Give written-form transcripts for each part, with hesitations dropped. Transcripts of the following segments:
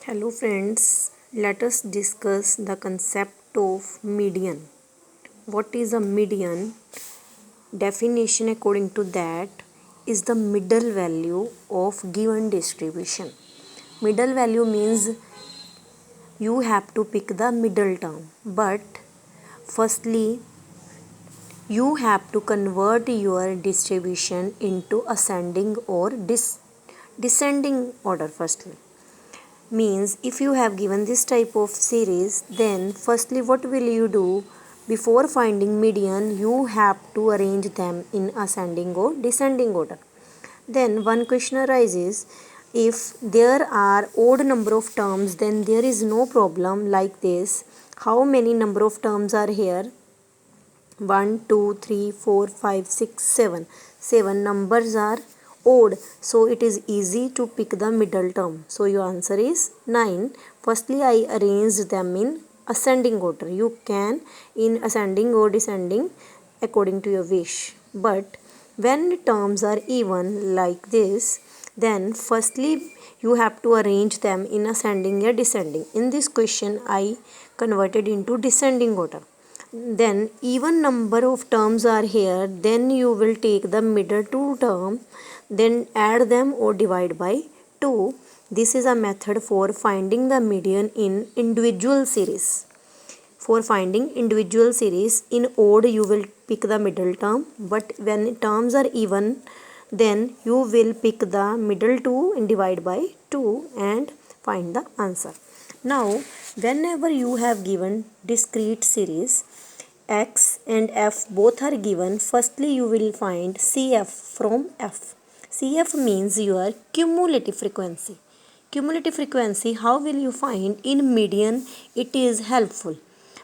Hello friends, let us discuss the concept of median. What is a median? Definition according to that is the middle value of given distribution. Middle value means you have to pick the middle term, but firstly you have to convert your distribution into ascending or descending order firstly. Means if you have given this type of series, then firstly what will you do? Before finding median, you have to arrange them in ascending or descending order. Then one question arises, if there are odd number of terms, then there is no problem like this. How many number of terms are here? 1 2 3 4 5 6 7. 7 numbers are odd, so it is easy to pick the middle term. So your answer is 9. Firstly I arranged them in ascending order. You can in ascending or descending according to your wish, but when terms are even like this, then firstly you have to arrange them in ascending or descending. In this question I converted into descending order. Then even number of terms are here, then you will take the middle two term, then add them or divide by 2. This is a method for finding the median in individual series. For finding individual series in odd you will pick the middle term, but when terms are even, then you will pick the middle 2 and divide by 2 and find the answer. Now whenever you have given discrete series x and f both are given, firstly you will find CF from f. CF means your cumulative frequency. Cumulative frequency, how will you find? In median it is helpful.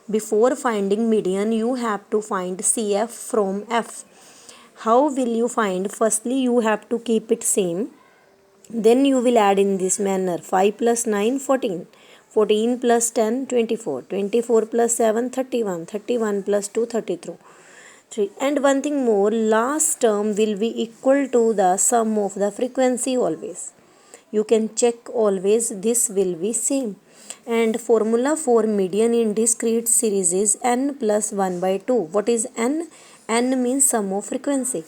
Before finding median you have to find CF from f. How will you find? Firstly you have to keep it same, then you will add in this manner. 5 plus 9 14, 14 plus 10 24, 24 plus 7 31, 31 plus 2 33. And one thing more, last term will be equal to the sum of the frequency always. You can check always, this will be same. And formula for median in discrete series is n plus 1 by 2. What is n? N means sum of frequency.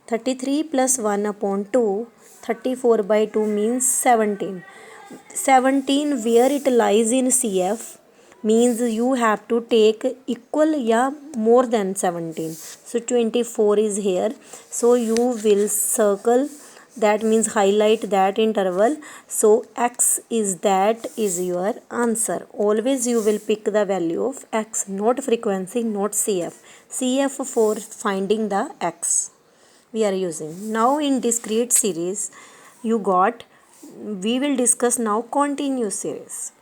33 plus 1 upon 2, 34 by 2 means 17. 17 where it lies in CF means you have to take equal more than 17. So 24 is here, so you will circle, that means highlight that interval. So x is, that is your answer. Always you will pick the value of x, not frequency, not CF. CF for finding the x we are using. Now in discrete series you got, we will discuss now continuous series.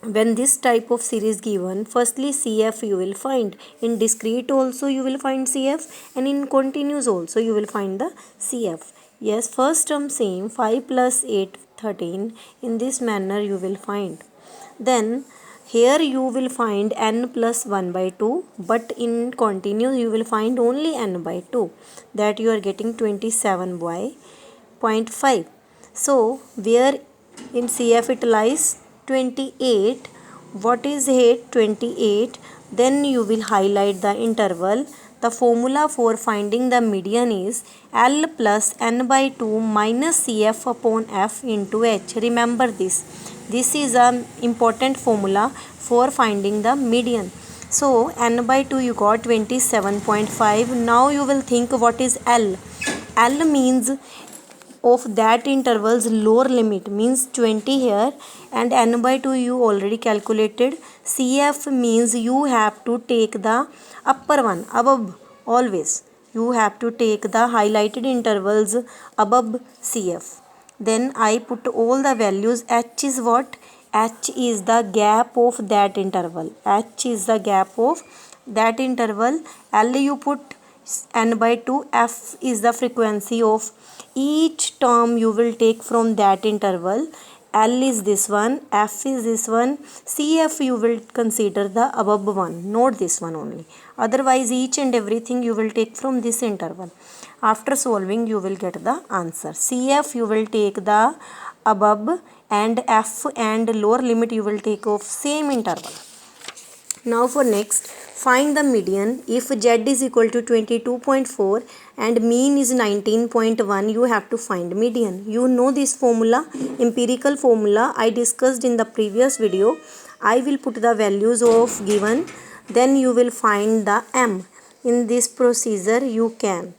When this type of series given, firstly CF you will find. In discrete also you will find CF, and in continuous also you will find the CF. Yes, first term same, 5 plus 8 13. In this manner you will find. Then here you will find n plus 1 by 2, but in continuous you will find only n by 2, that you are getting 27 by 0.5. So where in CF it lies 28. What is here 28? Then you will highlight the interval. The formula for finding the median is L plus n by 2 minus CF upon f into h. Remember this. This is an important formula for finding the median. So n by 2 you got 27.5. Now you will think what is L. L means of that interval's lower limit, means 20 here, and n by 2 you already calculated. CF means you have to take the upper one above. Always you have to take the highlighted intervals above CF. Then I put all the values. H is what? H is the gap of that interval. H is the gap of that interval. L you put n by 2. F is the frequency of each term you will take from that interval. L is this one, F is this one. CF you will consider the above one, not this one only. Otherwise each and everything you will take from this interval. After solving you will get the answer. CF you will take the above, and f and lower limit you will take of same interval. Now for next, find the median. If z is equal to 22.4 and mean is 19.1, you have to find median. You know this formula, empirical formula I discussed in the previous video. I will put the values of given, then you will find the m. In this procedure you can.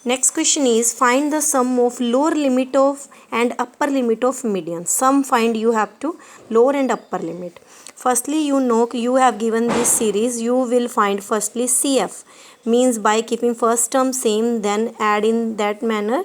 Next question is, find the sum of lower limit of and upper limit of median. Sum find, you have to lower and upper limit. Firstly, you know you have given this series, you will find firstly CF, means by keeping first term same then add in that manner.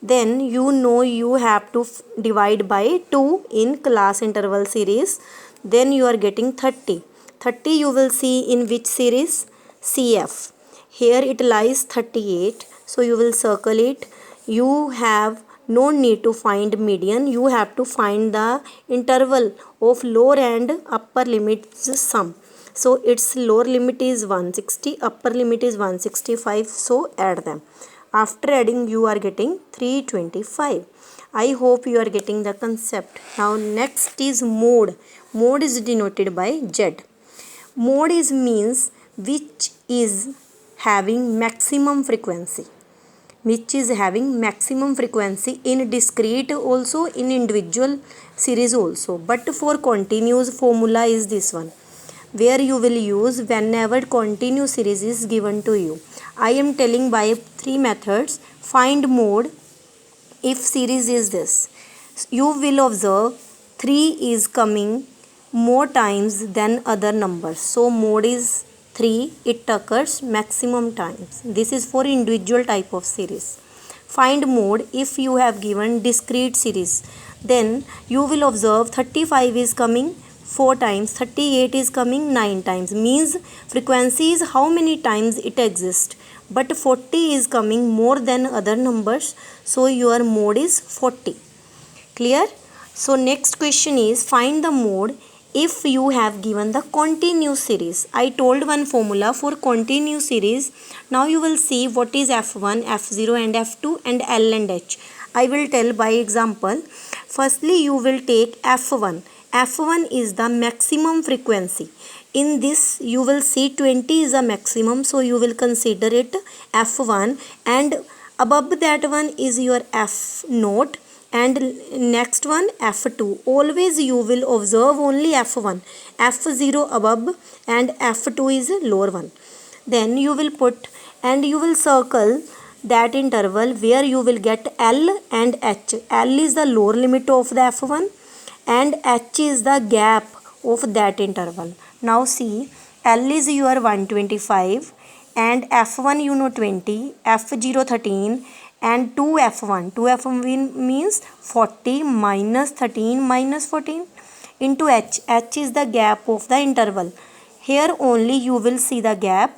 Then you know you have to divide by 2 in class interval series. Then you are getting 30. 30 you will see in which series? CF. Here it lies 38. So you will circle it. You have no need to find median. You have to find the interval of lower and upper limits sum. So its lower limit is 160, upper limit is 165. So add them. After adding you are getting 325. I hope you are getting the concept. Now next is mode. Mode is denoted by Z. Mode is means which is having maximum frequency. Which is having maximum frequency in discrete also, in individual series also. But for continuous formula is this one, where you will use whenever continuous series is given to you. I am telling by 3 methods. Find mode if series is this. You will observe 3 is coming more times than other numbers. So mode is 3, it occurs maximum times. This is for individual type of series. Find mode if you have given discrete series. Then you will observe 35 is coming 4 times, 38 is coming 9 times. Means frequency is how many times it exists. But 40 is coming more than other numbers. So your mode is 40. Clear? So next question is, find the mode if you have given the continuous series. I told one formula for continuous series. Now you will see what is F1, F0 and F2 and L and H. I will tell by example. Firstly you will take F1. F1 is the maximum frequency. In this you will see 20 is a maximum, so you will consider it F1, and above that one is your F0 and next one F2. Always you will observe only F1, F0 above and F2 is lower one. Then you will put and you will circle that interval where you will get L and H. L is the lower limit of the F1 and H is the gap of that interval. Now see, L is your 125 and F1 you know 20, F0 13 and 2F1. 2F1 means 40 minus 13 minus 14 into H. H is the gap of the interval. Here only you will see the gap.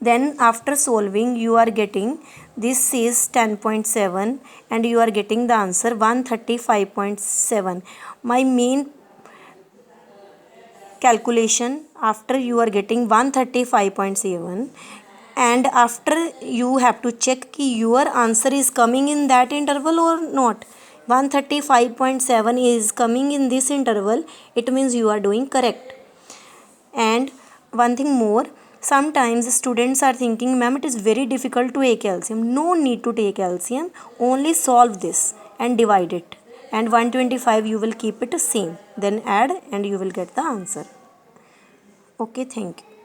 Then after solving you are getting this is 10.7 and you are getting the answer 135.7. My main calculation, after you are getting 135.7 and after you have to check ki your answer is coming in that interval or not. 135.7 is coming in this interval, it means you are doing correct. And one thing more, sometimes students are thinking, ma'am, it is very difficult to take LCM. No need to take LCM, only solve this and divide it. And 125 you will keep it same. Then add and you will get the answer. Okay, thank you.